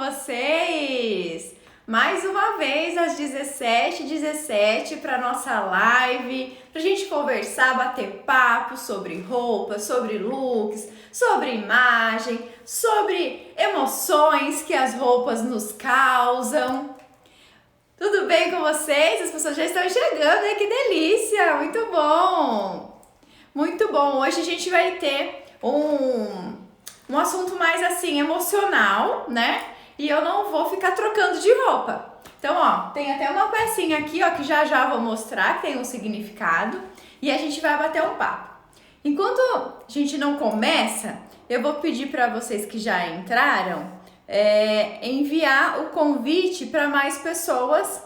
vocês? Mais uma vez às 17h17 para nossa live, pra gente conversar, bater papo sobre roupas, sobre looks, sobre imagem, sobre emoções que as roupas nos causam. Tudo bem com vocês? As pessoas já estão chegando, né? Que delícia! Muito bom! Muito bom! Hoje a gente vai ter um assunto mais assim, emocional, né? E eu não vou ficar trocando de roupa. Então, ó, tem até uma pecinha aqui, ó, que já vou mostrar, que tem um significado. E a gente vai bater um papo. Enquanto a gente não começa, eu vou pedir para vocês que já entraram, enviar o convite para mais pessoas,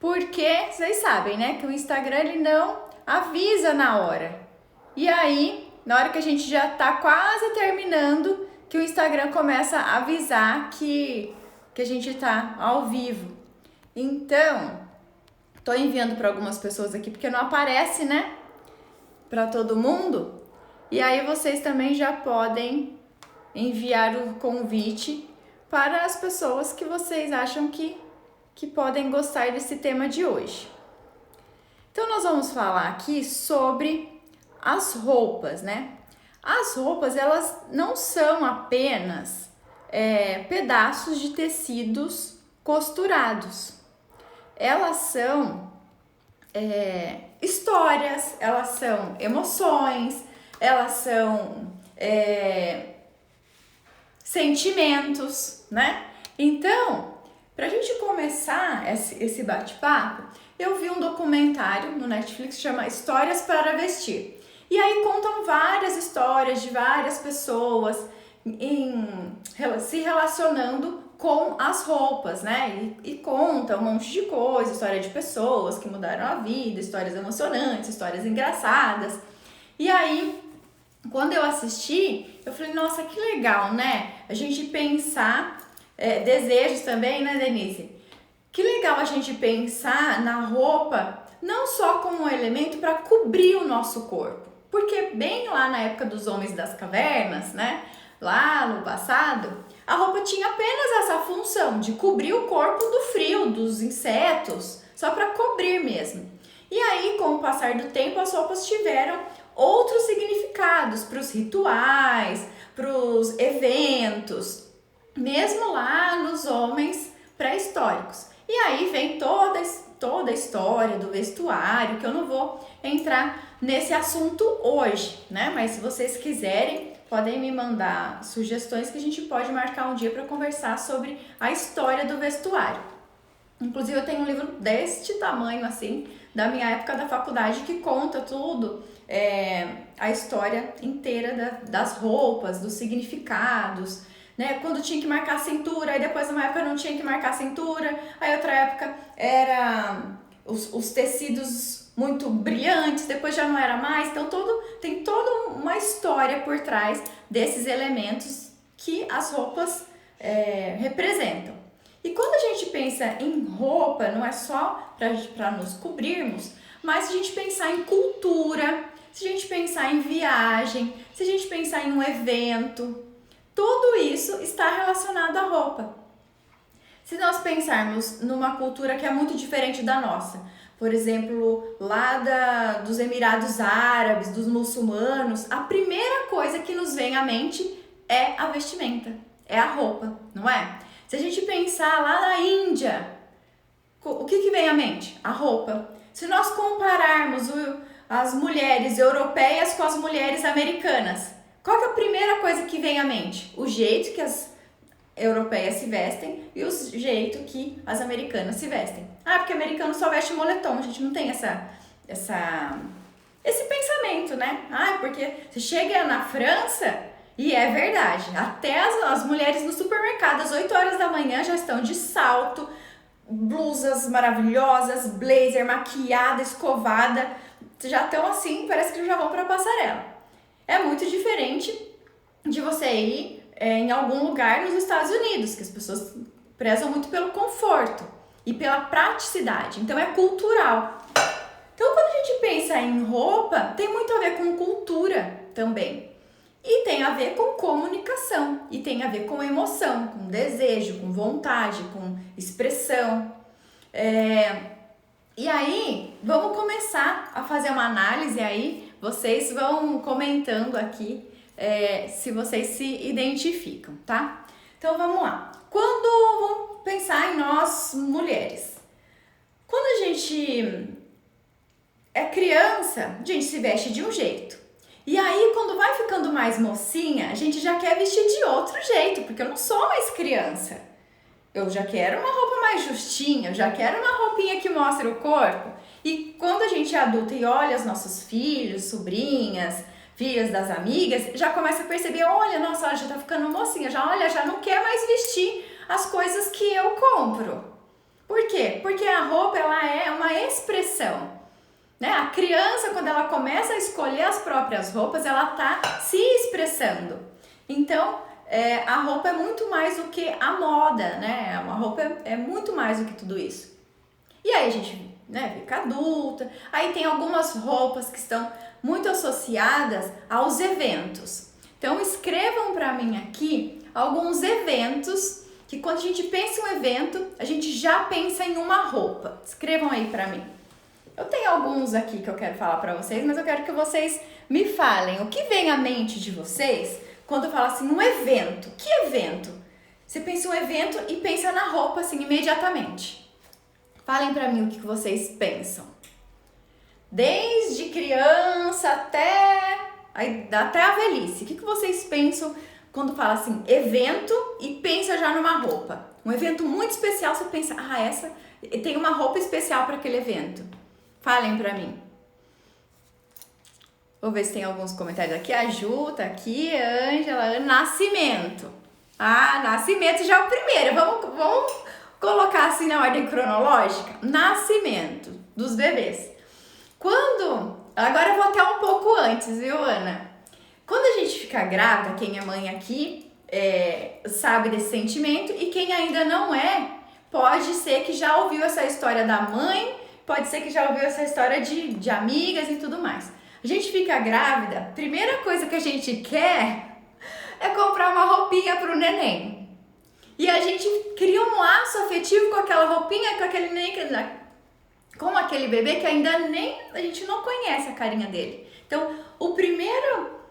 porque vocês sabem, né, que o Instagram ele não avisa na hora. E aí, na hora que a gente já tá quase terminando, que o Instagram começa a avisar que a gente tá ao vivo. Então, tô enviando para algumas pessoas aqui porque não aparece, né, para todo mundo. E aí vocês também já podem enviar o convite para as pessoas que vocês acham que podem gostar desse tema de hoje. Então, nós vamos falar aqui sobre as roupas, né? As roupas, elas não são apenas pedaços de tecidos costurados. Elas são histórias, elas são emoções, elas são sentimentos, né? Então, pra gente começar esse bate-papo, eu vi um documentário no Netflix que chama Histórias para Vestir. E aí contam várias histórias de várias pessoas se relacionando com as roupas, né? E conta um monte de coisa, história de pessoas que mudaram a vida, histórias emocionantes, histórias engraçadas. E aí, quando eu assisti, eu falei, nossa, que legal, né? A gente pensar, desejos também, né, Denise? Que legal a gente pensar na roupa não só como um elemento para cobrir o nosso corpo. Porque bem lá na época dos homens das cavernas, né? Lá no passado, a roupa tinha apenas essa função de cobrir o corpo do frio, dos insetos, só para cobrir mesmo. E aí, com o passar do tempo, as roupas tiveram outros significados para os rituais, para os eventos, mesmo lá nos homens pré-históricos. E aí vem toda a história do vestuário, que eu não vou entrar nesse assunto hoje, né? Mas se vocês quiserem, podem me mandar sugestões que a gente pode marcar um dia para conversar sobre a história do vestuário. Inclusive, eu tenho um livro deste tamanho, assim, da minha época da faculdade, que conta tudo, a história inteira das roupas, dos significados, né? Quando tinha que marcar a cintura, aí depois uma época não tinha que marcar a cintura, aí outra época era os tecidos muito brilhantes, depois já não era mais. Então tem toda uma história por trás desses elementos que as roupas representam. E quando a gente pensa em roupa, não é só para nos cobrirmos, mas se a gente pensar em cultura, se a gente pensar em viagem, se a gente pensar em um evento, tudo isso está relacionado à roupa. Se nós pensarmos numa cultura que é muito diferente da nossa, por exemplo, lá dos Emirados Árabes, dos muçulmanos, a primeira coisa que nos vem à mente é a vestimenta, é a roupa, não é? Se a gente pensar lá na Índia, o que vem à mente? A roupa. Se nós compararmos as mulheres europeias com as mulheres americanas, qual que é a primeira coisa que vem à mente? O jeito que as europeias se vestem e o jeito que as americanas se vestem. Ah, porque americano só veste moletom, a gente não tem esse pensamento, né? Ah, porque você chega na França, e é verdade, até as mulheres no supermercado, às 8 horas da manhã, já estão de salto, blusas maravilhosas, blazer, maquiada, escovada, já estão assim, parece que já vão para a passarela. É muito diferente de você ir em algum lugar nos Estados Unidos, que as pessoas prezam muito pelo conforto e pela praticidade, então é cultural. Então, quando a gente pensa em roupa, tem muito a ver com cultura também. E tem a ver com comunicação, e tem a ver com emoção, com desejo, com vontade, com expressão. E aí, vamos começar a fazer uma análise aí, vocês vão comentando aqui se vocês se identificam, tá? Então vamos lá. Vamos pensar em nós mulheres. Quando a gente é criança, a gente se veste de um jeito. E aí, quando vai ficando mais mocinha, a gente já quer vestir de outro jeito, porque eu não sou mais criança. Eu já quero uma roupa mais justinha, eu já quero uma roupinha que mostre o corpo. E quando a gente é adulta e olha os nossos filhos, sobrinhas, filhas das amigas, já começa a perceber, olha, nossa, ela já tá ficando mocinha, já não quer mais vestir as coisas que eu compro. Por quê? Porque a roupa, ela é uma expressão. Né? A criança, quando ela começa a escolher as próprias roupas, ela tá se expressando. Então, a roupa é muito mais do que a moda, né? Uma roupa é muito mais do que tudo isso. E aí a gente, né, fica adulta, aí tem algumas roupas que estão muito associadas aos eventos. Então, escrevam para mim aqui alguns eventos que quando a gente pensa em um evento, a gente já pensa em uma roupa. Escrevam aí para mim. Eu tenho alguns aqui que eu quero falar pra vocês, mas eu quero que vocês me falem o que vem à mente de vocês quando eu falo assim, um evento. Que evento? Você pensa em um evento e pensa na roupa assim imediatamente. Falem pra mim o que vocês pensam. Desde criança até a velhice. O que vocês pensam quando fala assim, evento e pensa já numa roupa? Um evento muito especial, você pensa, essa tem uma roupa especial para aquele evento. Falem pra mim. Vou ver se tem alguns comentários aqui. A Ju tá aqui, Ângela, Nascimento. Nascimento já é o primeiro. Vamos colocar assim na ordem cronológica. Nascimento dos bebês. Agora eu vou até um pouco antes, viu, Ana? Quando a gente fica grávida, quem é mãe aqui sabe desse sentimento. E quem ainda não pode ser que já ouviu essa história da mãe. Pode ser que já ouviu essa história de amigas e tudo mais. A gente fica grávida, primeira coisa que a gente quer é comprar uma roupinha pro neném. E a gente cria um laço afetivo com aquela roupinha, com aquele neném, com aquele bebê que ainda nem a gente não conhece a carinha dele. Então, o primeiro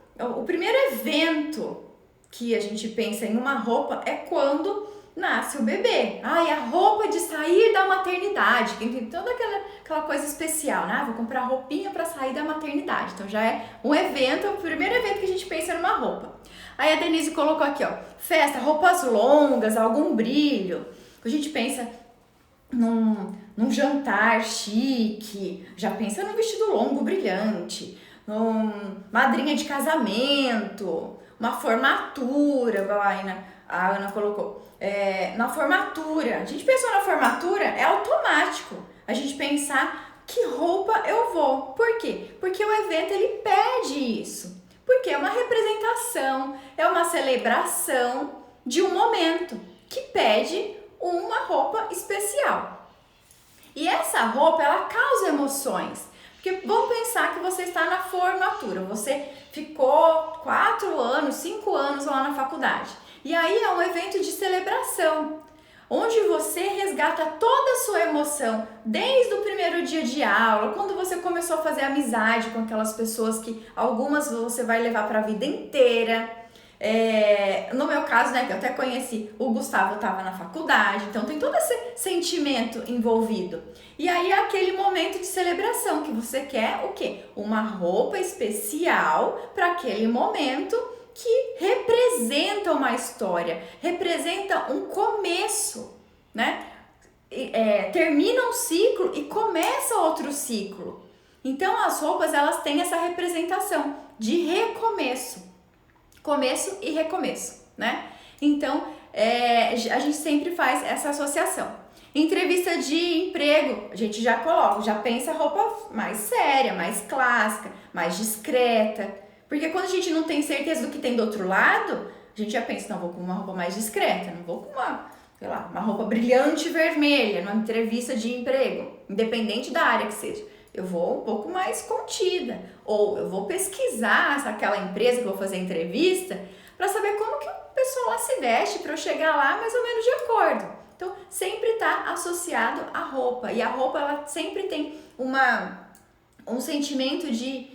evento que a gente pensa em uma roupa é quando nasce o bebê. A roupa de sair da maternidade. Quem tem toda aquela coisa especial, né? Vou comprar roupinha para sair da maternidade. Então já é um evento, o primeiro evento que a gente pensa numa roupa. Aí a Denise colocou aqui, festa, roupas longas, algum brilho. A gente pensa num jantar chique, já pensa num vestido longo, brilhante, madrinha de casamento, uma formatura, igual a Ana colocou. Na formatura, a gente pensou na formatura, é automático a gente pensar que roupa eu vou. Por quê? Porque o evento ele pede isso. Porque é uma representação, é uma celebração de um momento que pede uma roupa especial. E essa roupa, ela causa emoções. Porque vamos pensar que você está na formatura, você ficou 4 anos, 5 anos lá na faculdade. E aí é um evento de celebração, onde você resgata toda a sua emoção, desde o primeiro dia de aula, quando você começou a fazer amizade com aquelas pessoas que algumas você vai levar para a vida inteira. No meu caso, né, que eu até conheci, o Gustavo estava na faculdade, então tem todo esse sentimento envolvido. E aí é aquele momento de celebração que você quer o quê? Uma roupa especial para aquele momento que representa uma história, representa um começo, né? Termina um ciclo e começa outro ciclo. Então as roupas, elas têm essa representação de recomeço, começo e recomeço, né? Então a gente sempre faz essa associação. Entrevista de emprego, a gente já coloca, já pensa roupa mais séria, mais clássica, mais discreta. Porque quando a gente não tem certeza do que tem do outro lado, a gente já pensa, não, vou com uma roupa mais discreta, não vou com uma roupa brilhante vermelha, numa entrevista de emprego, independente da área que seja. eu vou um pouco mais contida. Ou eu vou pesquisar aquela empresa que eu vou fazer entrevista para saber como que o pessoal lá se veste para eu chegar lá mais ou menos de acordo. Então, sempre está associado à roupa. E a roupa, ela sempre tem um sentimento de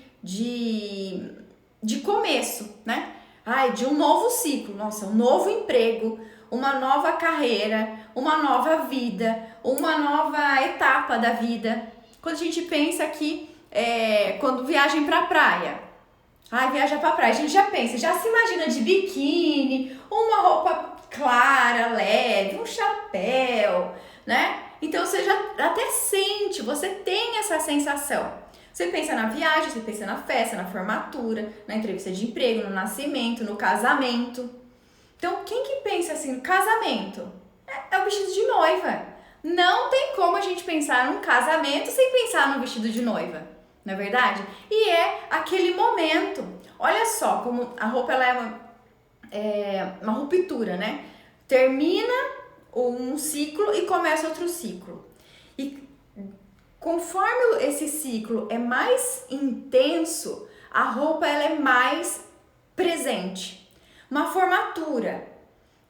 começo, né? Ai, de um novo ciclo. Nossa, um novo emprego, uma nova carreira, uma nova vida, uma nova etapa da vida. Quando a gente pensa aqui, quando viagem pra praia. Ai, viaja pra praia, a gente já pensa, já se imagina de biquíni, uma roupa clara, leve, um chapéu, né? Então você já até sente, você tem essa sensação. Você pensa na viagem, você pensa na festa, na formatura, na entrevista de emprego, no nascimento, no casamento. Então, quem que pensa assim no casamento? É o vestido de noiva. Não tem como a gente pensar num casamento sem pensar no vestido de noiva, não é verdade? E é aquele momento. Olha só como a roupa ela é uma ruptura, né? Termina um ciclo e começa outro ciclo. E conforme esse ciclo é mais intenso, a roupa ela é mais presente. Uma formatura.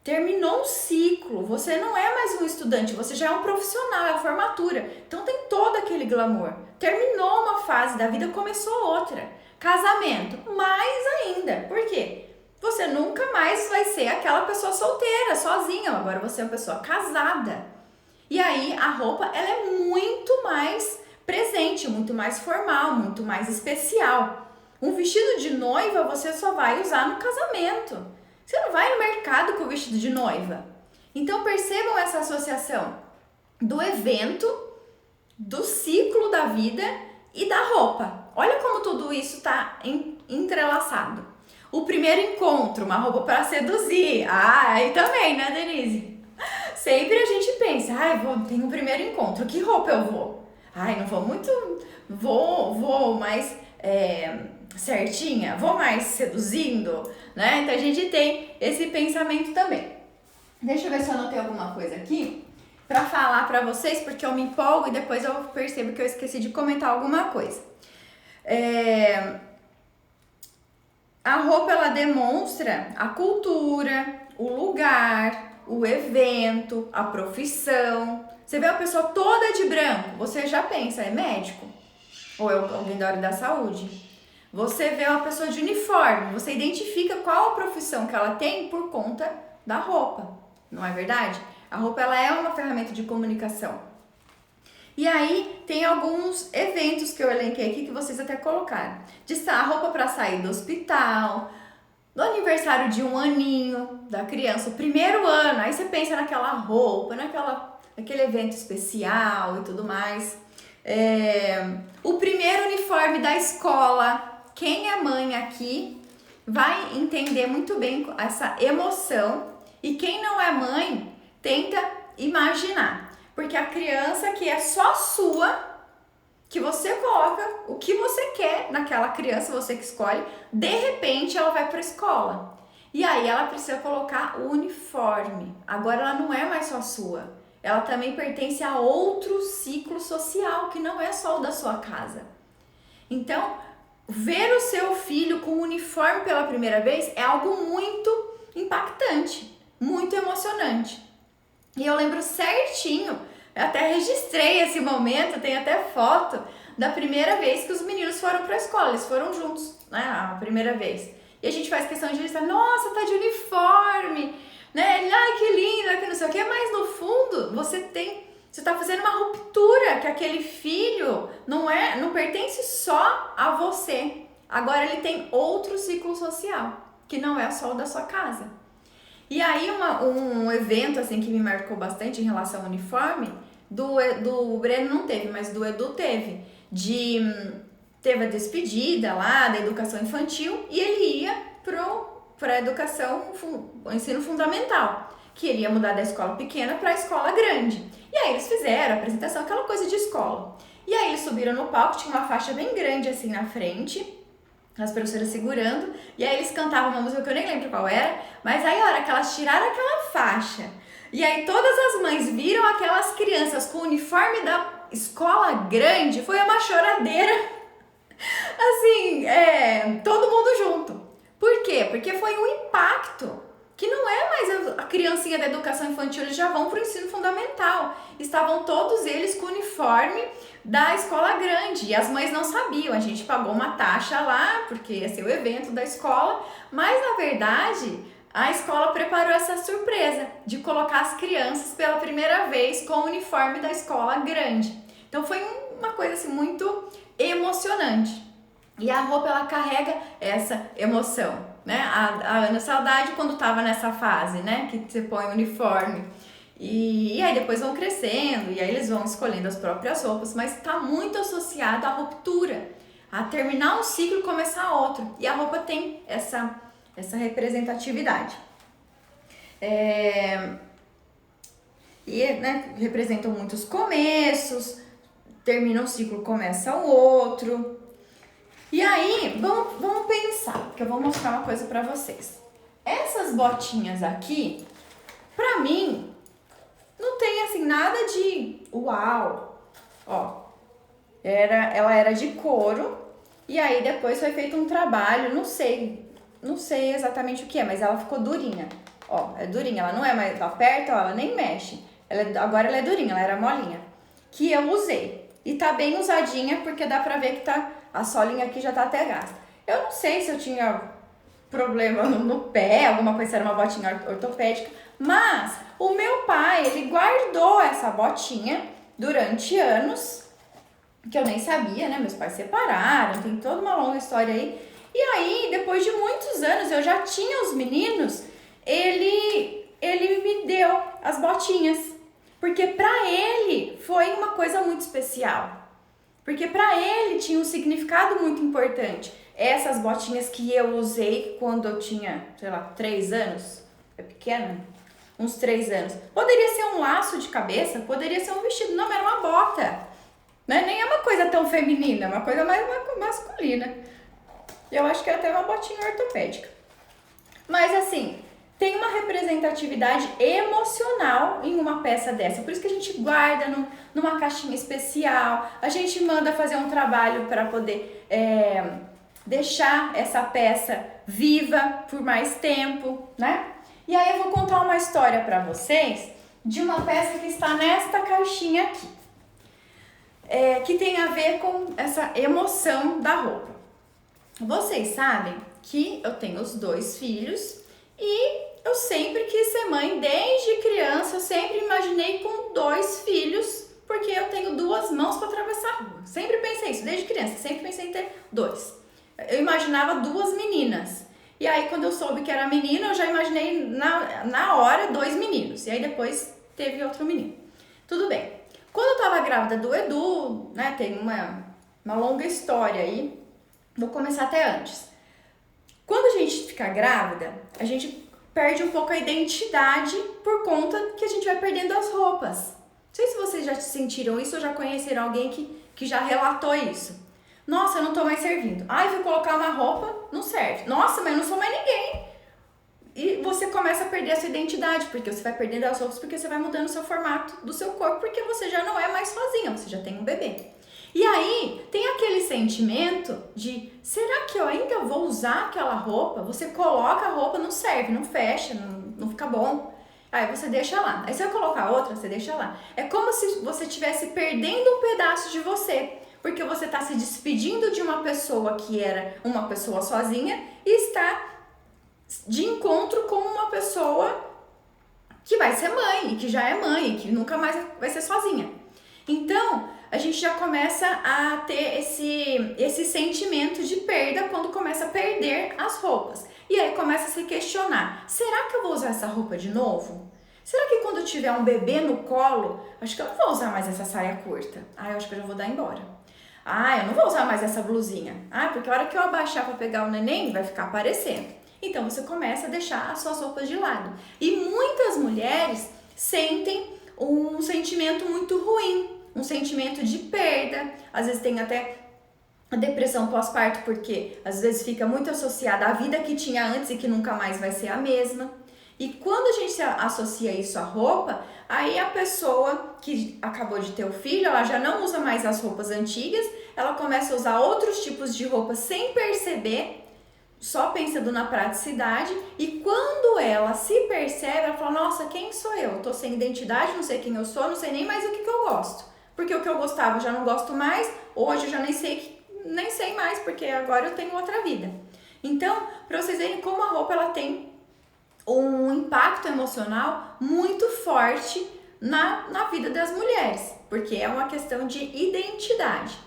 Terminou um ciclo, você não é mais um estudante, você já é um profissional, é a formatura. Então tem todo aquele glamour. Terminou uma fase da vida, começou outra. Casamento, mais ainda. Por quê? Você nunca mais vai ser aquela pessoa solteira, sozinha. Agora você é uma pessoa casada. E aí a roupa ela é muito mais presente, muito mais formal, muito mais especial. Um vestido de noiva você só vai usar no casamento. Você não vai no mercado com o vestido de noiva. Então percebam essa associação do evento, do ciclo da vida e da roupa. Olha como tudo isso está entrelaçado. O primeiro encontro, uma roupa para seduzir. Ah, aí também, né, Denise? Sempre a gente pensa, tem um primeiro encontro, que roupa eu vou? Não vou muito, vou mais certinha, vou mais seduzindo, né? Então a gente tem esse pensamento também. Deixa eu ver se eu anotei alguma coisa aqui para falar para vocês, porque eu me empolgo e depois eu percebo que eu esqueci de comentar alguma coisa. A roupa ela demonstra a cultura, o lugar, o evento, a profissão. Você vê uma pessoa toda de branco, você já pensa, é médico? Ou é alguém da área da saúde? Você vê uma pessoa de uniforme, você identifica qual a profissão que ela tem por conta da roupa, não é verdade? A roupa ela é uma ferramenta de comunicação. E aí tem alguns eventos que eu elenquei aqui que vocês até colocaram. A roupa para sair do hospital, no aniversário de 1 aninho da criança, o primeiro ano, aí você pensa naquela roupa, naquele evento especial e tudo mais. O primeiro uniforme da escola. Quem é mãe aqui vai entender muito bem essa emoção, e quem não é mãe tenta imaginar, porque a criança que é só sua, que você coloca o que você quer naquela criança, você que escolhe, de repente ela vai para a escola e aí ela precisa colocar o uniforme. Agora ela não é mais só sua, ela também pertence a outro ciclo social que não é só o da sua casa. Então, ver o seu filho com o uniforme pela primeira vez é algo muito impactante, muito emocionante. E eu lembro certinho, eu até registrei esse momento, tem até foto da primeira vez que os meninos foram para a escola, eles foram juntos, né, a primeira vez. E a gente faz questão de registrar, nossa, tá de uniforme, né, ai que lindo, que não sei o que, mas no fundo você tá fazendo uma ruptura, que aquele filho não pertence só a você. Agora ele tem outro ciclo social, que não é só o da sua casa. E aí um evento assim que me marcou bastante em relação ao uniforme, do Breno não teve, mas do Edu teve. Teve a despedida lá da educação infantil e ele ia para a educação, o ensino fundamental, que ele ia mudar da escola pequena para a escola grande. E aí eles fizeram a apresentação, aquela coisa de escola. E aí eles subiram no palco, tinha uma faixa bem grande assim na frente, as professoras segurando, e aí eles cantavam uma música que eu nem lembro qual era, mas aí a hora que elas tiraram aquela faixa, e aí todas as mães viram aquelas crianças com o uniforme escola grande foi uma choradeira, assim, todo mundo junto. Por quê? Porque foi um impacto que não é mais a criancinha da educação infantil, eles já vão para o ensino fundamental. Estavam todos eles com o uniforme da escola grande e as mães não sabiam. A gente pagou uma taxa lá, porque ia ser o evento da escola, mas na verdade a escola preparou essa surpresa de colocar as crianças pela primeira vez com o uniforme da escola grande. Então foi uma coisa assim muito emocionante. E a roupa, ela carrega essa emoção, né? A Ana Saudade, quando tava nessa fase, né? Que você põe o uniforme. E aí depois vão crescendo, e aí eles vão escolhendo as próprias roupas, mas tá muito associado à ruptura, a terminar um ciclo e começar outro. E a roupa tem essa representatividade. Né, representam muitos começos, termina um ciclo, começa o outro. E aí, vamos pensar, que eu vou mostrar uma coisa pra vocês. Essas botinhas aqui, pra mim, não tem assim nada de uau. Ó, ela era de couro e aí depois foi feito um trabalho, não sei exatamente o que é, mas ela ficou durinha. Ó, é durinha, ela não é mais, aperta, ó, ela nem mexe. Agora ela é durinha, ela era molinha. Que eu usei. E tá bem usadinha, porque dá pra ver que a solinha aqui já tá até gasta. Eu não sei se eu tinha problema no pé, alguma coisa, era uma botinha ortopédica, mas o meu pai, ele guardou essa botinha durante anos, que eu nem sabia, né? Meus pais separaram, tem toda uma longa história aí. E aí, depois de muitos anos, eu já tinha os meninos, ele me deu as botinhas. Porque pra ele foi uma coisa muito especial. Porque pra ele tinha um significado muito importante. Essas botinhas que eu usei quando eu tinha, sei lá, 3 anos. É pequena? Uns 3 anos. Poderia ser um laço de cabeça, poderia ser um vestido. Não, era uma bota. Né? Nem é uma coisa tão feminina, é uma coisa mais masculina. Eu acho que era até uma botinha ortopédica. Mas assim, tem uma representatividade emocional em uma peça dessa. Por isso que a gente guarda numa caixinha especial. A gente manda fazer um trabalho para poder deixar essa peça viva por mais tempo, né? E aí eu vou contar uma história para vocês de uma peça que está nesta caixinha aqui. Que tem a ver com essa emoção da roupa. Vocês sabem que eu tenho os 2 filhos e eu sempre quis ser mãe, desde criança, eu sempre imaginei com 2 filhos, porque eu tenho 2 mãos para atravessar a rua. Sempre pensei isso, desde criança, sempre pensei em ter 2. Eu imaginava 2 meninas. E aí, quando eu soube que era menina, eu já imaginei na hora 2 meninos. E aí, depois, teve outro menino. Tudo bem. Quando eu tava grávida do Edu, né, tem uma longa história aí, vou começar até antes. Quando a gente fica grávida, a gente perde um pouco a identidade por conta que a gente vai perdendo as roupas. Não sei se vocês já sentiram isso ou já conheceram alguém que já relatou isso. Nossa, eu não tô mais servindo. Ai, fui colocar uma roupa, não serve. Nossa, mas eu não sou mais ninguém. E você começa a perder a sua identidade, porque você vai perdendo as roupas, porque você vai mudando o seu formato do seu corpo, porque você já não é mais sozinha, você já tem um bebê. E aí, tem aquele sentimento de, será que eu ainda vou usar aquela roupa? Você coloca a roupa, não serve, não fecha, não fica bom. Aí você deixa lá. Aí você vai colocar outra, você deixa lá. É como se você estivesse perdendo um pedaço de você, porque você está se despedindo de uma pessoa que era uma pessoa sozinha e está de encontro com uma pessoa que vai ser mãe, e que já é mãe, e que nunca mais vai ser sozinha. Então, a gente já começa a ter esse sentimento de perda quando começa a perder as roupas. E aí começa a se questionar, será que eu vou usar essa roupa de novo? Será que quando eu tiver um bebê no colo, acho que eu não vou usar mais essa saia curta? Eu acho que eu já vou dar embora. Eu não vou usar mais essa blusinha. Porque a hora que eu abaixar para pegar o neném, vai ficar aparecendo. Então você começa a deixar as suas roupas de lado. E muitas mulheres sentem um sentimento muito ruim, um sentimento de perda, às vezes tem até a depressão pós-parto, porque às vezes fica muito associada à vida que tinha antes e que nunca mais vai ser a mesma. E quando a gente associa isso à roupa, aí a pessoa que acabou de ter o filho, ela já não usa mais as roupas antigas, ela começa a usar outros tipos de roupa sem perceber, só pensando na praticidade, e quando ela se percebe, ela fala, nossa, quem sou eu? Tô sem identidade, não sei quem eu sou, não sei nem mais o que eu gosto. Porque o que eu gostava eu já não gosto mais, hoje eu já nem sei mais, porque agora eu tenho outra vida. Então, para vocês verem como a roupa ela tem um impacto emocional muito forte na vida das mulheres, porque é uma questão de identidade.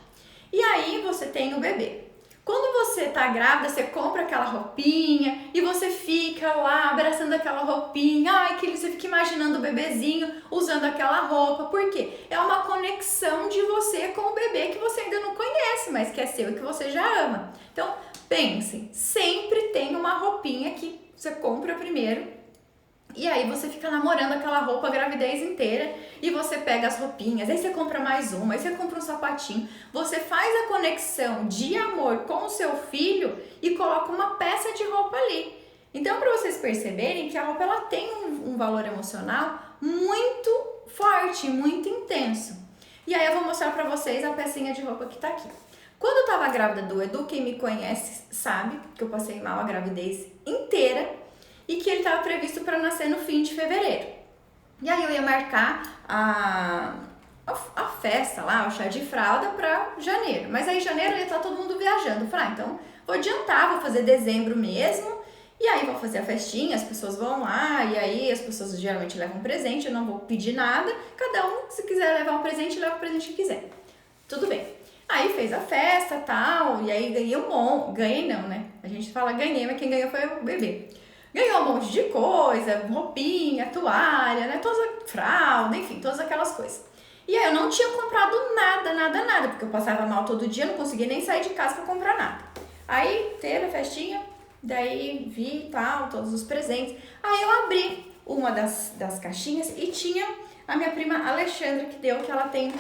E aí você tem o bebê. Quando você tá grávida, você compra aquela roupinha e você fica lá abraçando aquela roupinha. Ai, que você fica imaginando o bebezinho usando aquela roupa. Por quê? É uma conexão de você com o bebê que você ainda não conhece, mas que é seu e que você já ama. Então, pensem, sempre tem uma roupinha que você compra primeiro. E aí você fica namorando aquela roupa a gravidez inteira e você pega as roupinhas, aí você compra mais uma, aí você compra um sapatinho, você faz a conexão de amor com o seu filho e coloca uma peça de roupa ali. Então, para vocês perceberem que a roupa ela tem um valor emocional muito forte, muito intenso. E aí eu vou mostrar para vocês a pecinha de roupa que tá aqui. Quando eu tava grávida do Edu, quem me conhece sabe que eu passei mal a gravidez inteira e que ele estava previsto para nascer no fim de fevereiro. E aí eu ia marcar a festa lá, o chá de fralda para janeiro. Mas aí janeiro ia estar todo mundo viajando. Eu falei, então vou adiantar, vou fazer dezembro mesmo. E aí vou fazer a festinha, as pessoas vão lá, e aí as pessoas geralmente levam um presente, eu não vou pedir nada. Cada um, se quiser levar um presente, leva o presente que quiser. Tudo bem. Aí fez a festa e tal, e aí ganhei um monte. Ganhei não, né? A gente fala ganhei, mas quem ganhou foi o bebê. Ganhou um monte de coisa, roupinha, toalha, né? Toda fralda, enfim, todas aquelas coisas. E aí eu não tinha comprado nada, porque eu passava mal todo dia, não conseguia nem sair de casa pra comprar nada. Aí teve a festinha, daí vi tal, todos os presentes. Aí eu abri uma das caixinhas e tinha a minha prima Alexandra que deu, que ela tem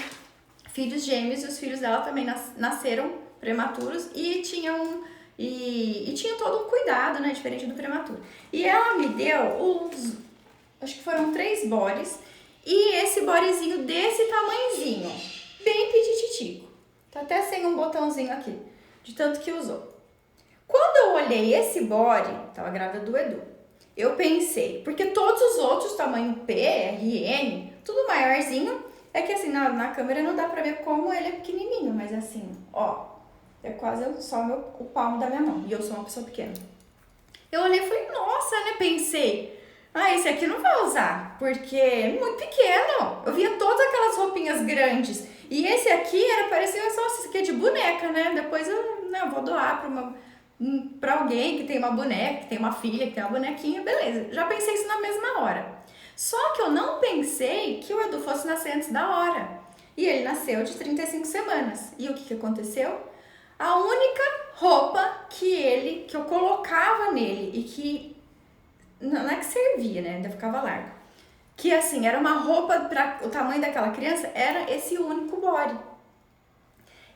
filhos gêmeos e os filhos dela também nasceram prematuros e tinham todo um cuidado, né, diferente do prematuro. E ela me deu acho que foram 3 bores, e esse borezinho desse tamanhozinho, bem pititico. Tá até sem um botãozinho aqui, de tanto que usou. Quando eu olhei esse bore, tava grávida do Edu, eu pensei, porque todos os outros, tamanho P, R, N, tudo maiorzinho, é que assim, na câmera não dá pra ver como ele é pequenininho, mas assim, ó, é quase só o palmo da minha mão. E eu sou uma pessoa pequena. Eu olhei e falei, nossa, né? Pensei, esse aqui não vou usar, porque é muito pequeno. Eu via todas aquelas roupinhas grandes. E esse aqui parecia só, isso aqui é de boneca, né? Depois eu vou doar pra alguém que tem uma boneca, que tem uma filha, que tem uma bonequinha, beleza. Já pensei isso na mesma hora. Só que eu não pensei que o Edu fosse nascer antes da hora. E ele nasceu de 35 semanas. E o que aconteceu? A única roupa que eu colocava nele e que não é que servia, né? Ainda ficava largo. Que assim, era uma roupa para o tamanho daquela criança, era esse único body.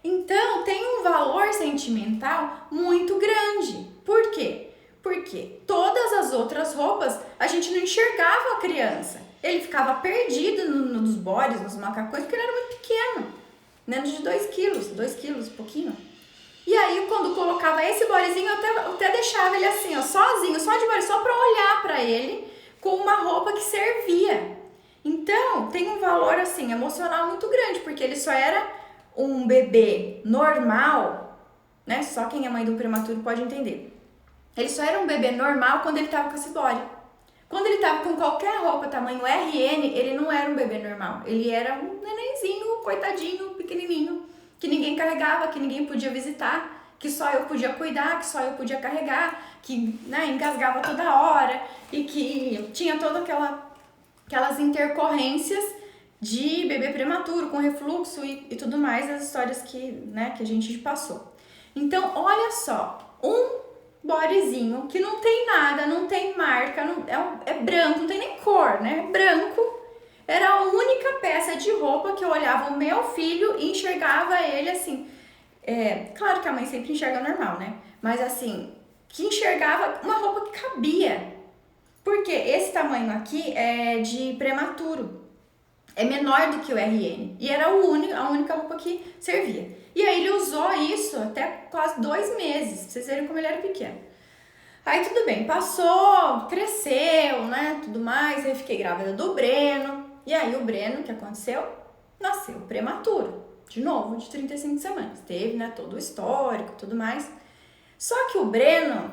Então, tem um valor sentimental muito grande. Por quê? Porque todas as outras roupas a gente não enxergava a criança. Ele ficava perdido nos bodies, nos macacões, porque ele era muito pequeno. Menos de 2 quilos, 2 quilos, pouquinho. E aí, quando colocava esse bodezinho, eu até deixava ele assim, ó, sozinho, só de body, só pra olhar pra ele, com uma roupa que servia. Então, tem um valor, assim, emocional muito grande, porque ele só era um bebê normal, né? Só quem é mãe do prematuro pode entender. Ele só era um bebê normal quando ele tava com esse body. Quando ele tava com qualquer roupa tamanho RN, ele não era um bebê normal. Ele era um nenenzinho, coitadinho, pequenininho, que ninguém carregava, que ninguém podia visitar, que só eu podia cuidar, que só eu podia carregar, que engasgava toda hora e que tinha todas aquelas intercorrências de bebê prematuro, com refluxo e tudo mais, as histórias que a gente passou. Então, olha só, um bodyzinho que não tem nada, não tem marca, é branco, não tem nem cor, né? É branco. Era a única peça de roupa que eu olhava o meu filho e enxergava ele assim. Claro que a mãe sempre enxerga normal, né? Mas assim, que enxergava uma roupa que cabia. Porque esse tamanho aqui é de prematuro, é menor do que o RN, e era a única roupa que servia. E aí ele usou isso até quase 2 meses, pra vocês verem como ele era pequeno. Aí tudo bem, passou, cresceu, né, tudo mais, aí fiquei grávida do Breno, e aí o Breno, o que aconteceu? Nasceu prematuro, de novo, de 35 semanas, teve, né, todo o histórico, tudo mais. Só que o Breno,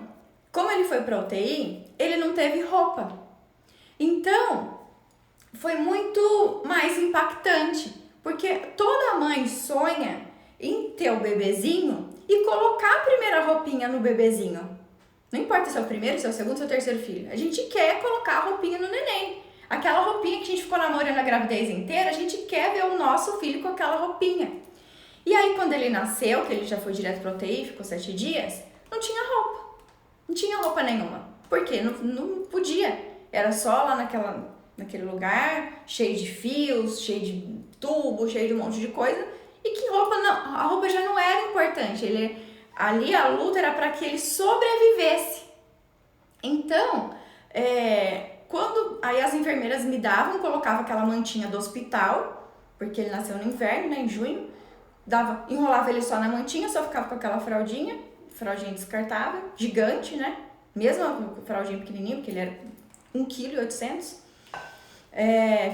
como ele foi pra UTI, ele não teve roupa, então foi muito mais impactante, porque toda mãe sonha em ter o bebezinho e colocar a primeira roupinha no bebezinho. Não importa se é o primeiro, se é o segundo, se é o terceiro filho. A gente quer colocar a roupinha no neném. Aquela roupinha que a gente ficou namorando a gravidez inteira, a gente quer ver o nosso filho com aquela roupinha. E aí, quando ele nasceu, que ele já foi direto pra UTI, ficou 7 dias, não tinha roupa. Não tinha roupa nenhuma. Por quê? Não podia. Era só lá naquele lugar, cheio de fios, cheio de tubo, cheio de um monte de coisa. E que roupa não... A roupa já não era importante. Ali a luta era para que ele sobrevivesse. Então, quando aí as enfermeiras me davam, colocava aquela mantinha do hospital, porque ele nasceu no inverno, né, em junho, enrolava ele só na mantinha, só ficava com aquela fraldinha descartável, gigante, né, mesmo a fraldinha pequenininha, porque ele era 1,8 kg.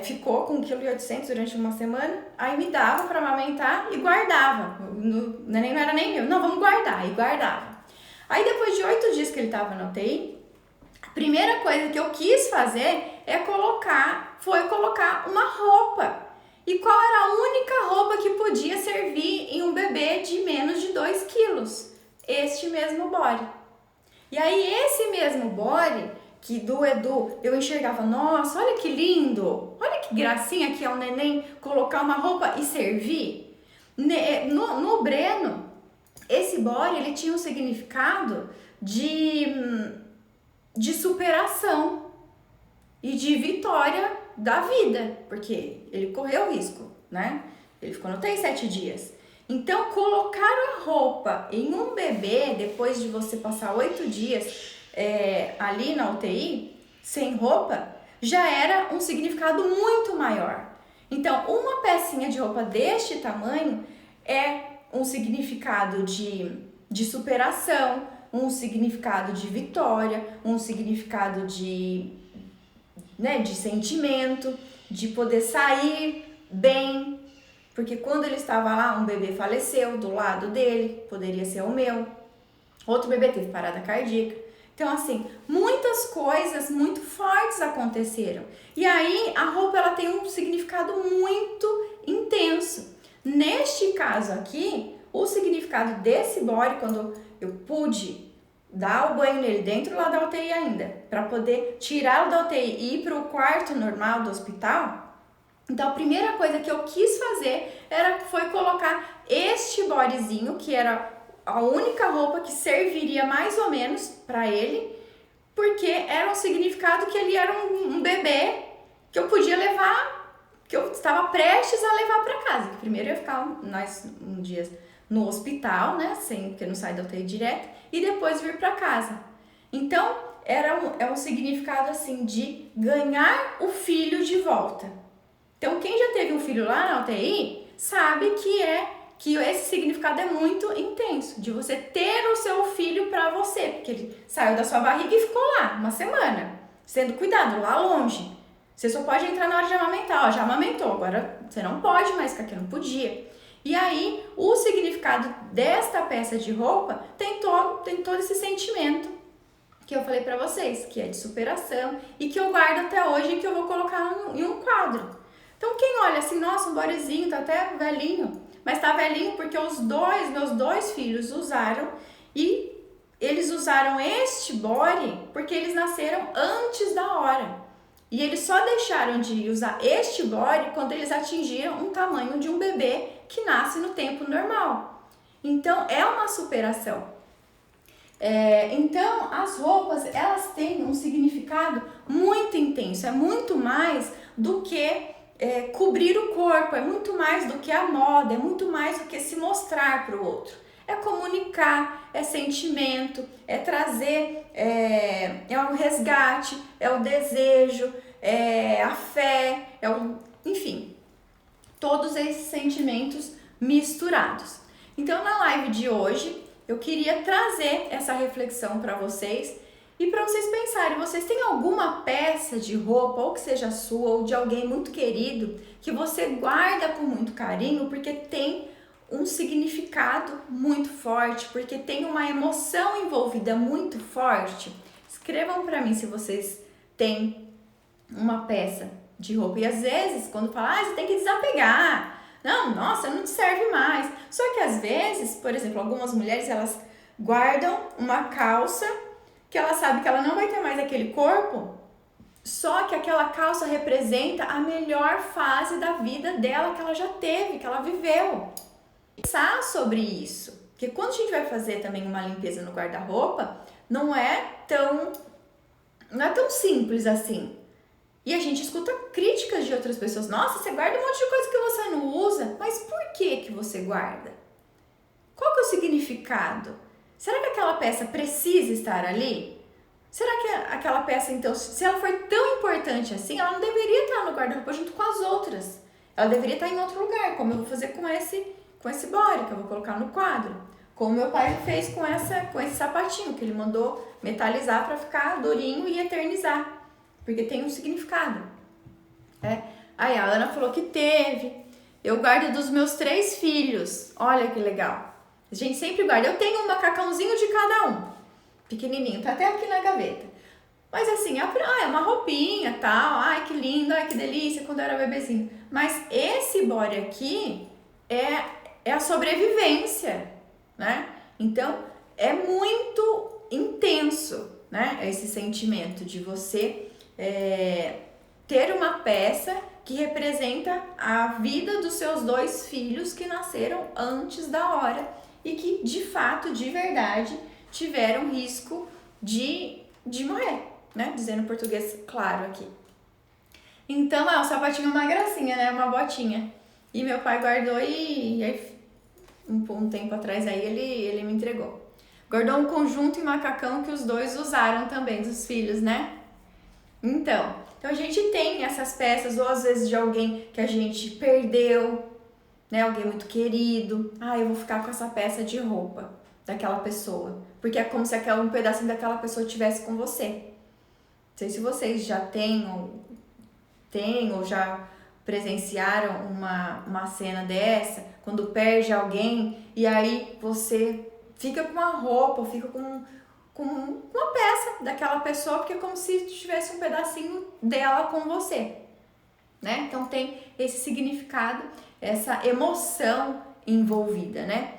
Ficou com 1,8 kg durante uma semana, aí me dava para amamentar e guardava. Não era nem meu, não, vamos guardar, e guardava. Aí depois de 8 dias que ele estava na UTI, a primeira coisa que eu quis fazer foi colocar uma roupa. E qual era a única roupa que podia servir em um bebê de menos de 2 quilos? Este mesmo body. E aí esse mesmo body que do Edu eu enxergava, nossa, olha que lindo, olha que gracinha que é um neném colocar uma roupa e servir. No Breno, esse body ele tinha um significado de superação e de vitória da vida, porque ele correu risco, né? Ele ficou no UTI 7 dias. Então, colocar a roupa em um bebê, depois de você passar 8 dias ali na UTI, sem roupa, já era um significado muito maior. Então, uma pecinha de roupa deste tamanho é um significado de superação, um significado de vitória, um significado de sentimento, de poder sair bem, porque quando ele estava lá, um bebê faleceu do lado dele, poderia ser o meu, outro bebê teve parada cardíaca. Então, assim, muitas coisas muito fortes aconteceram. E aí, a roupa ela tem um significado muito intenso. Neste caso aqui, o significado desse body, quando eu pude dar o banho nele dentro lá da UTI ainda, para poder tirá-lo da UTI e ir para o quarto normal do hospital, então a primeira coisa que eu quis fazer foi colocar este bodyzinho, que era a única roupa que serviria mais ou menos para ele, porque era um significado que ele era um bebê que eu podia levar, que eu estava prestes a levar para casa. Primeiro eu ia ficar um dia no hospital, né, porque não sai da UTI direto, e depois vir para casa. Então, é um significado assim de ganhar o filho de volta. Então, quem já teve um filho lá na UTI sabe que esse significado é muito intenso, de você ter o seu filho para você, porque ele saiu da sua barriga e ficou lá uma semana, sendo cuidado, lá longe. Você só pode entrar na hora de amamentar, já amamentou, agora você não pode mais ficar aqui, não podia. E aí, o significado desta peça de roupa tem todo esse sentimento que eu falei pra vocês, que é de superação e que eu guardo até hoje e que eu vou colocar em um quadro. Então, quem olha assim, nossa, um bodyzinho, tá até velhinho, mas tá velhinho porque meus dois filhos usaram, e eles usaram este body porque eles nasceram antes da hora. E eles só deixaram de usar este body quando eles atingiram um tamanho de um bebê que nasce no tempo normal. Então, é uma superação. Então, as roupas, elas têm um significado muito intenso. É muito mais do que cobrir o corpo, é muito mais do que a moda, é muito mais do que se mostrar para o outro. É comunicar, é sentimento, é trazer, é o resgate, é o desejo, é a fé, enfim, todos esses sentimentos misturados. Então, na live de hoje, eu queria trazer essa reflexão para vocês e para vocês pensarem, vocês têm alguma peça de roupa, ou que seja sua, ou de alguém muito querido, que você guarda com muito carinho porque tem um significado muito forte, porque tem uma emoção envolvida muito forte? Escrevam para mim se vocês têm uma peça de roupa. E às vezes, quando fala, você tem que desapegar. Não, nossa, não te serve mais. Só que às vezes, por exemplo, algumas mulheres, elas guardam uma calça que ela sabe que ela não vai ter mais aquele corpo, só que aquela calça representa a melhor fase da vida dela que ela já teve, que ela viveu. Pensar sobre isso, porque quando a gente vai fazer também uma limpeza no guarda-roupa, não é tão simples assim. E a gente escuta críticas de outras pessoas. Nossa, você guarda um monte de coisa que você não usa. Mas por que você guarda? Qual que é o significado? Será que aquela peça precisa estar ali? Será que aquela peça, então, se ela for tão importante assim, ela não deveria estar no guarda-roupa junto com as outras? Ela deveria estar em outro lugar, como eu vou fazer com esse body, que eu vou colocar no quadro. Como meu pai fez com esse sapatinho, que ele mandou metalizar para ficar durinho e eternizar. Porque tem um significado. Aí a Ana falou que teve. Eu guardo dos meus 3 filhos. Olha que legal. A gente sempre guarda. Eu tenho um macacãozinho de cada um. Pequenininho, tá até aqui na gaveta. Mas assim, é uma roupinha, tal. Ai, que lindo, ai, que delícia, quando eu era bebezinho. Mas esse body aqui é a sobrevivência, né? Então, é muito intenso, né? Esse sentimento de você ter uma peça que representa a vida dos seus 2 filhos que nasceram antes da hora e que, de fato, de verdade, tiveram risco de morrer, né? Dizendo em português claro aqui. Então, o sapatinho é uma gracinha, né? Uma botinha. E meu pai guardou e aí, um tempo atrás aí ele me entregou. Guardou um conjunto e macacão que os 2 usaram também, dos filhos, né? Então a gente tem essas peças, ou às vezes de alguém que a gente perdeu, né? Alguém muito querido. Eu vou ficar com essa peça de roupa daquela pessoa, porque é como se um pedacinho daquela pessoa estivesse com você. Não sei se vocês já têm ou já presenciaram uma cena dessa, quando perde alguém e aí você fica com uma roupa, fica com uma peça daquela pessoa, porque é como se tivesse um pedacinho dela com você, né? Então tem esse significado, essa emoção envolvida, né?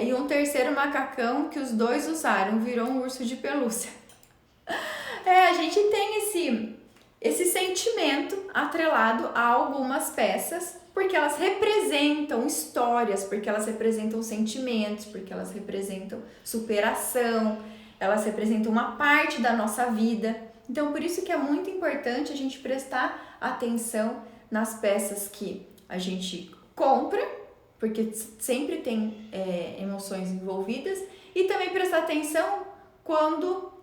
E um terceiro macacão que os 2 usaram virou um urso de pelúcia. A gente tem esse sentimento atrelado a algumas peças, porque elas representam histórias, porque elas representam sentimentos, porque elas representam superação, elas representam uma parte da nossa vida. Então, por isso que é muito importante a gente prestar atenção nas peças que a gente compra, porque sempre tem emoções envolvidas, e também prestar atenção quando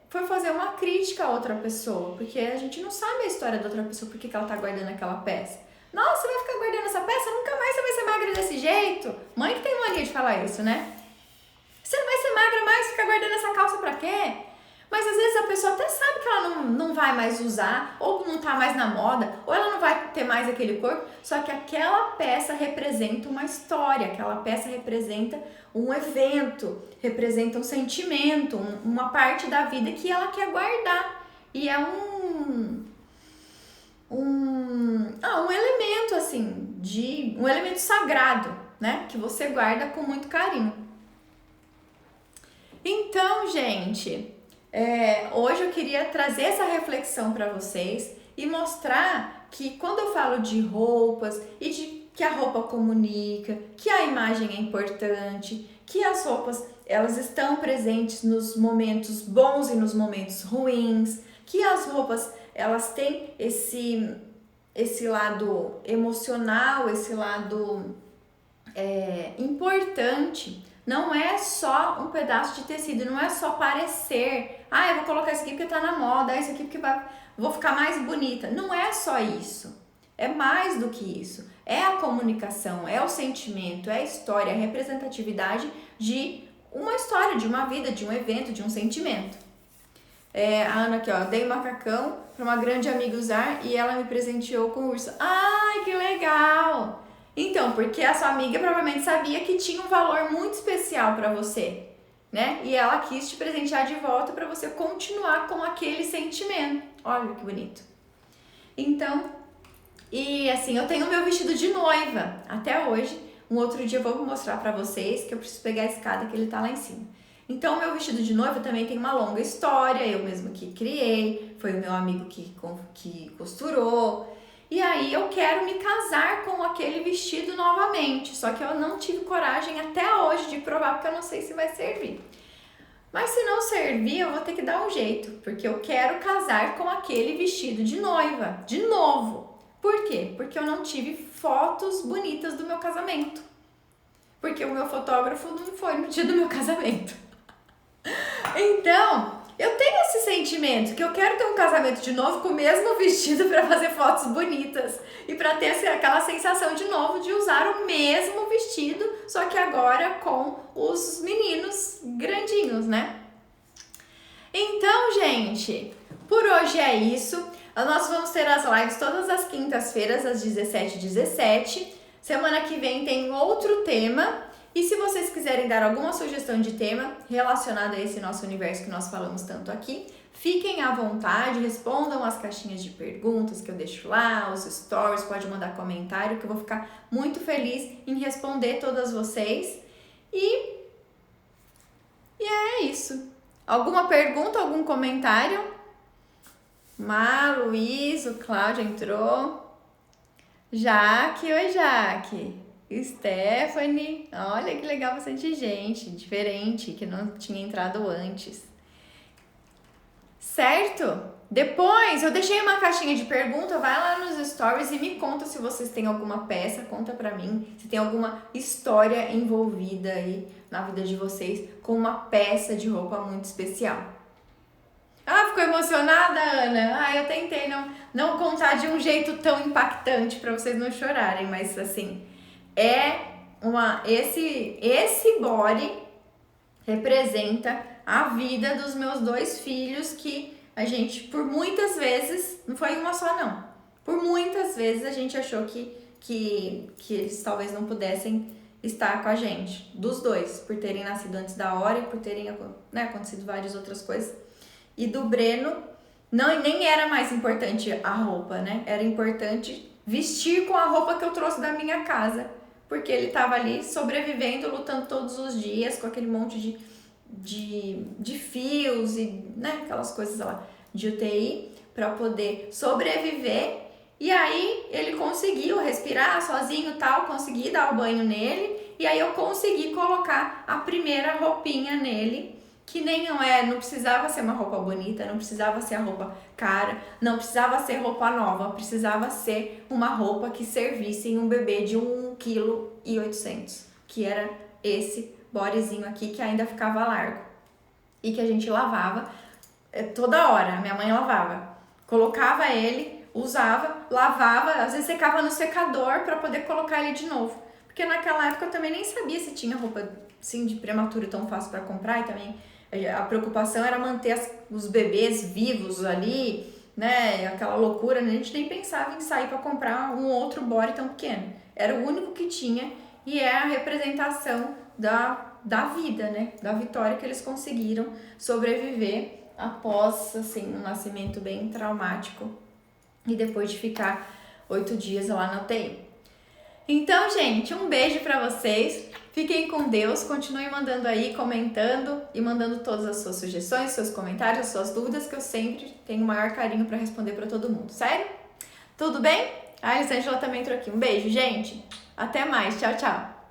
for fazer uma crítica a outra pessoa, porque a gente não sabe a história da outra pessoa, por que ela tá guardando aquela peça. Nossa, você vai ficar guardando essa peça? Nunca mais você vai ser magra desse jeito? Mãe que tem mania de falar isso, né? Você não vai ser magra mais, ficar guardando essa calça pra quê? Mas às vezes a pessoa até sabe que ela não vai mais usar, ou não tá mais na moda, ou ela não vai ter mais aquele corpo, só que aquela peça representa uma história, aquela peça representa um evento, representa um sentimento, uma parte da vida que ela quer guardar. E é um elemento assim, um elemento sagrado, né? Que você guarda com muito carinho. Então, gente, hoje eu queria trazer essa reflexão para vocês e mostrar que quando eu falo de roupas e de que a roupa comunica, que a imagem é importante, que as roupas elas estão presentes nos momentos bons e nos momentos ruins, que as roupas elas têm esse lado emocional, esse lado importante não é só um pedaço de tecido, não é só parecer, eu vou colocar isso aqui porque tá na moda, isso aqui porque vou ficar mais bonita. Não é só isso, é mais do que isso. É a comunicação, é o sentimento, é a história, é a representatividade de uma história, de uma vida, de um evento, de um sentimento. A Ana aqui, ó, dei um macacão para uma grande amiga usar e ela me presenteou com o urso. Ai, que legal! Então, porque a sua amiga provavelmente sabia que tinha um valor muito especial para você, né? E ela quis te presentear de volta para você continuar com aquele sentimento. Olha que bonito. Então, e assim, eu tenho meu vestido de noiva até hoje. Um outro dia eu vou mostrar para vocês que eu preciso pegar a escada que ele tá lá em cima. Então, meu vestido de noiva também tem uma longa história, eu mesma que criei, foi o meu amigo que costurou. E aí eu quero me casar com aquele vestido novamente, só que eu não tive coragem até hoje de provar, porque eu não sei se vai servir. Mas se não servir, eu vou ter que dar um jeito, porque eu quero casar com aquele vestido de noiva, de novo. Por quê? Porque eu não tive fotos bonitas do meu casamento. Porque o meu fotógrafo não foi no dia do meu casamento. Então, eu tenho esse sentimento que eu quero ter um casamento de novo com o mesmo vestido para fazer fotos bonitas e para ter aquela sensação de novo de usar o mesmo vestido, só que agora com os meninos grandinhos, né? Então, gente, por hoje é isso. Nós vamos ter as lives todas as quintas-feiras às 17h17. Semana que vem tem outro tema. E se vocês quiserem dar alguma sugestão de tema relacionado a esse nosso universo que nós falamos tanto aqui, fiquem à vontade, respondam as caixinhas de perguntas que eu deixo lá, os stories, pode mandar comentário que eu vou ficar muito feliz em responder todas vocês. E é isso. Alguma pergunta, algum comentário? Luiz, o Cláudio entrou. Jaque, oi Jaque. Stephanie, olha que legal, bastante gente diferente que não tinha entrado antes. Certo? Depois eu deixei uma caixinha de pergunta, vai lá nos stories e me conta se vocês têm alguma peça, conta pra mim, se tem alguma história envolvida aí na vida de vocês com uma peça de roupa muito especial. Ficou emocionada, Ana? Eu tentei não contar de um jeito tão impactante pra vocês não chorarem, mas assim, esse body representa a vida dos meus 2 filhos que a gente, por muitas vezes, não foi uma só não, por muitas vezes a gente achou que eles talvez não pudessem estar com a gente, dos 2, por terem nascido antes da hora e por terem acontecido várias outras coisas. E do Breno, nem era mais importante a roupa, né? Era importante vestir com a roupa que eu trouxe da minha casa, porque ele tava ali sobrevivendo, lutando todos os dias com aquele monte de fios e aquelas coisas lá de UTI para poder sobreviver. E aí ele conseguiu respirar sozinho e tal, consegui dar o banho nele e aí eu consegui colocar a primeira roupinha nele, que não precisava ser uma roupa bonita, não precisava ser a roupa cara, não precisava ser roupa nova, precisava ser uma roupa que servisse em um bebê de 1,8 kg, que era esse bodyzinho aqui que ainda ficava largo e que a gente lavava toda hora, minha mãe lavava, colocava ele, usava, lavava, às vezes secava no secador para poder colocar ele de novo, porque naquela época eu também nem sabia se tinha roupa assim de prematuro tão fácil para comprar e também a preocupação era manter os bebês vivos ali, né? Aquela loucura, né? A gente nem pensava em sair para comprar um outro body tão pequeno. Era o único que tinha e é a representação da vida, né? Da vitória que eles conseguiram sobreviver após, assim, um nascimento bem traumático e depois de ficar 8 dias lá na UTI. Então, gente, um beijo para vocês. Fiquem com Deus, continuem mandando aí, comentando e mandando todas as suas sugestões, seus comentários, as suas dúvidas, que eu sempre tenho o maior carinho para responder para todo mundo, sério? Tudo bem? A Elisângela também entrou aqui. Um beijo, gente. Até mais. Tchau, tchau.